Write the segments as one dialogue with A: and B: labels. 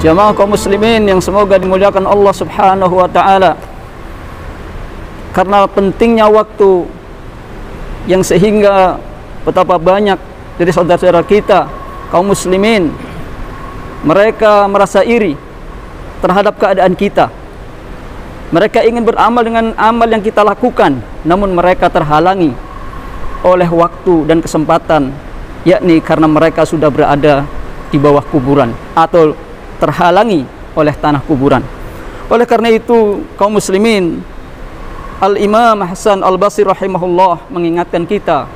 A: Jamaah kaum muslimin yang semoga dimuliakan Allah Subhanahu wa taala. Karena pentingnya waktu yang sehingga betapa banyak dari saudara-saudara kita kaum muslimin mereka merasa iri terhadap keadaan kita. Mereka ingin beramal dengan amal yang kita lakukan, namun mereka terhalangi oleh waktu dan kesempatan, yakni karena mereka sudah berada di bawah kuburan atau terhalangi oleh tanah kuburan. Oleh karena itu kaum muslimin, Al-Imam Hasan Al-Basri rahimahullah mengingatkan kita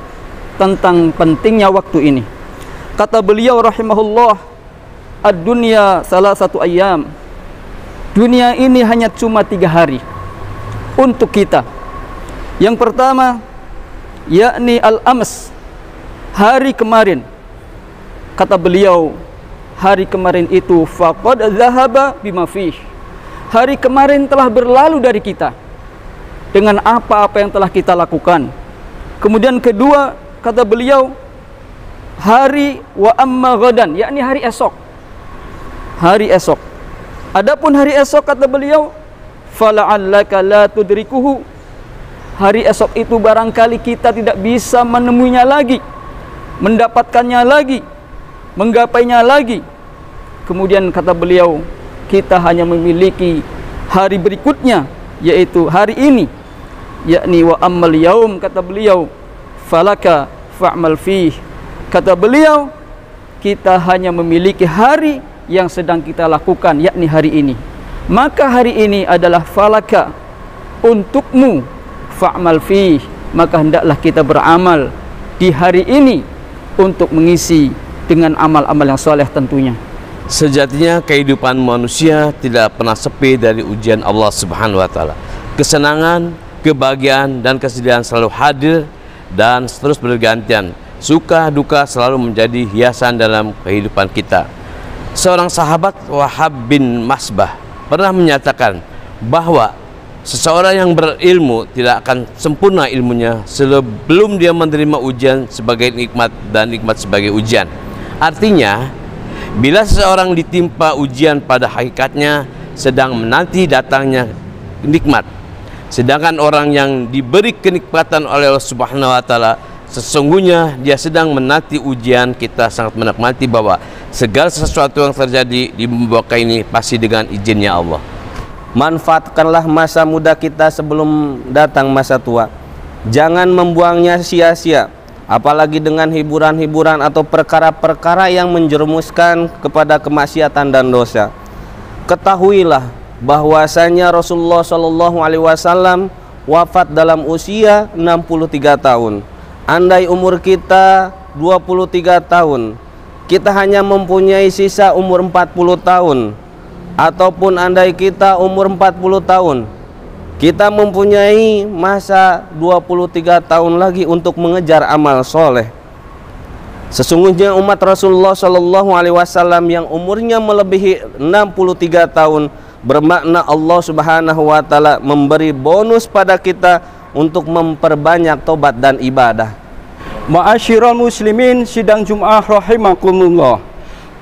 A: tentang pentingnya waktu ini. Kata beliau rahimahullah, ad-dunya salasatu ayyam. Dunia ini hanya cuma 3 hari untuk kita. Yang pertama, yakni al-ams, hari kemarin. Kata beliau, hari kemarin itu faqad dhahaba bima fih. Hari kemarin telah berlalu dari kita dengan apa-apa yang telah kita lakukan. Kemudian kedua, kata beliau, hari wa amma ghadan, yakni hari esok. Hari esok. Adapun hari esok, kata beliau, fala'allaka la tudrikuhu. Hari esok itu barangkali kita tidak bisa menemuinya lagi, mendapatkannya lagi, menggapainya lagi. Kemudian kata beliau, kita hanya memiliki hari berikutnya, yaitu hari ini, yakni wa ammal yaum, kata beliau, falaka fa'mal fih. Kata beliau, kita hanya memiliki hari yang sedang kita lakukan, yakni hari ini. Maka hari ini adalah falaka, untukmu, fa'mal fih, maka hendaklah kita beramal di hari ini untuk mengisi dengan amal-amal yang soleh tentunya.
B: Sejatinya kehidupan manusia tidak pernah sepi dari ujian Allah Subhanahu wa taala. Kesenangan, kebahagiaan dan kesedihan selalu hadir dan terus bergantian. Suka duka selalu menjadi hiasan dalam kehidupan kita. Seorang sahabat, Wahab bin Masbah, pernah menyatakan bahwa seseorang yang berilmu tidak akan sempurna ilmunya sebelum dia menerima ujian sebagai nikmat dan nikmat sebagai ujian. Artinya, bila seseorang ditimpa ujian, pada hakikatnya sedang menanti datangnya nikmat. Sedangkan orang yang diberi kenikmatan oleh Allah Subhanahu wa taala, sesungguhnya dia sedang menanti ujian. Kita sangat menikmati bahwa segala sesuatu yang terjadi di muka ini pasti dengan izinnya Allah.
C: Manfaatkanlah masa muda kita sebelum datang masa tua. Jangan membuangnya sia-sia, apalagi dengan hiburan-hiburan atau perkara-perkara yang menjerumuskan kepada kemaksiatan dan dosa. Ketahuilah bahwasanya Rasulullah SAW wafat dalam usia 63 tahun. Andai umur kita 23 tahun, kita hanya mempunyai sisa umur 40 tahun. Ataupun andai kita umur 40 tahun, kita mempunyai masa 23 tahun lagi untuk mengejar amal soleh. Sesungguhnya umat Rasulullah SAW yang umurnya melebihi 63 tahun, bermakna Allah Subhanahu wa taala memberi bonus pada kita untuk memperbanyak tobat dan ibadah.
D: Ma'asyiral muslimin sidang Jum'ah rahimakumullah.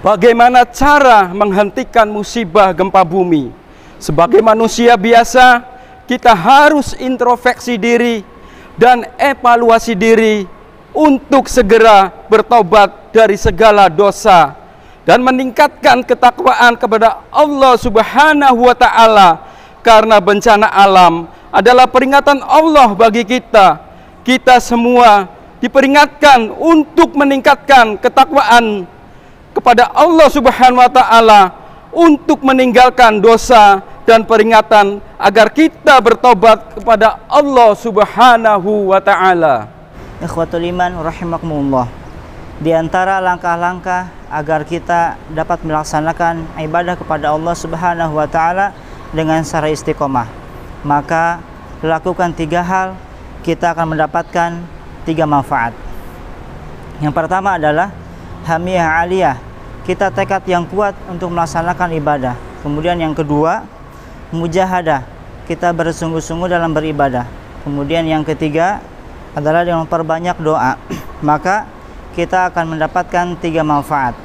D: Bagaimana cara menghentikan musibah gempa bumi? Sebagai manusia biasa, kita harus introspeksi diri dan evaluasi diri untuk segera bertobat dari segala dosa dan meningkatkan ketakwaan kepada Allah Subhanahu wa taala, karena bencana alam adalah peringatan Allah bagi kita. Kita semua diperingatkan untuk meningkatkan ketakwaan kepada Allah Subhanahu wa taala, untuk meninggalkan dosa dan peringatan agar kita bertobat kepada Allah Subhanahu wa taala.
E: Ikhwatul iman rahimakumullah. Di antara langkah-langkah agar kita dapat melaksanakan ibadah kepada Allah Subhanahu wa taala dengan secara istiqomah, maka lakukan 3 hal, kita akan mendapatkan 3 manfaat. Yang pertama adalah hamiyah aliyah, kita tekad yang kuat untuk melaksanakan ibadah. Kemudian yang kedua, mujahadah, kita bersungguh-sungguh dalam beribadah. Kemudian yang ketiga adalah dengan memperbanyak doa. Maka kita akan mendapatkan 3 manfaat.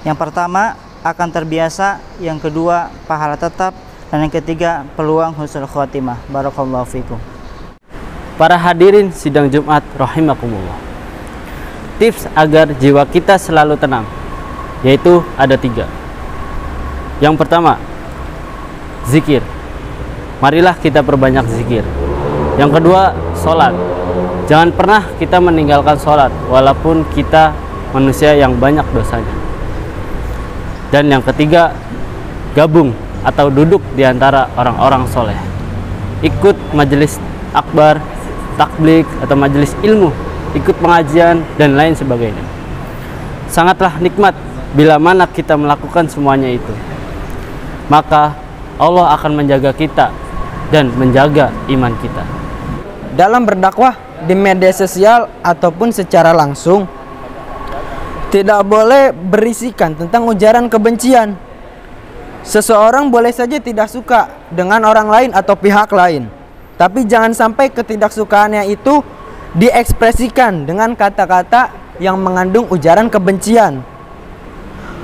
E: Yang pertama, akan terbiasa, yang kedua pahala tetap, dan yang ketiga peluang husnul khotimah. Barakallahu fikum.
F: Para hadirin sidang Jumat rahimakumullah. Tips agar jiwa kita selalu tenang yaitu ada 3. Yang pertama, zikir. Marilah kita perbanyak zikir. Yang kedua, sholat. Jangan pernah kita meninggalkan sholat walaupun kita manusia yang banyak dosanya. Dan yang ketiga, gabung atau duduk di antara orang-orang soleh. Ikut majelis akbar, takblik atau majelis ilmu, ikut pengajian dan lain sebagainya. Sangatlah nikmat bila mana kita melakukan semuanya itu. Maka Allah akan menjaga kita dan menjaga iman kita.
G: Dalam berdakwah di media sosial ataupun secara langsung, tidak boleh berisikan tentang ujaran kebencian. Seseorang boleh saja tidak suka dengan orang lain atau pihak lain, tapi jangan sampai ketidaksukaannya itu diekspresikan dengan kata-kata yang mengandung ujaran kebencian,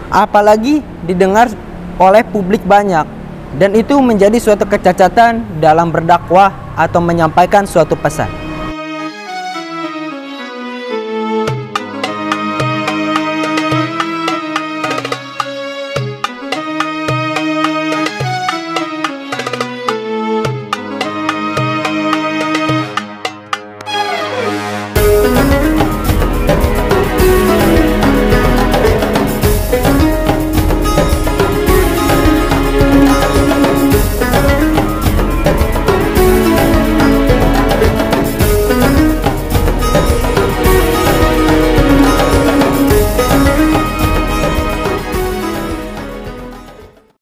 G: apalagi didengar oleh publik banyak, dan itu menjadi suatu kecacatan dalam berdakwah atau menyampaikan suatu pesan.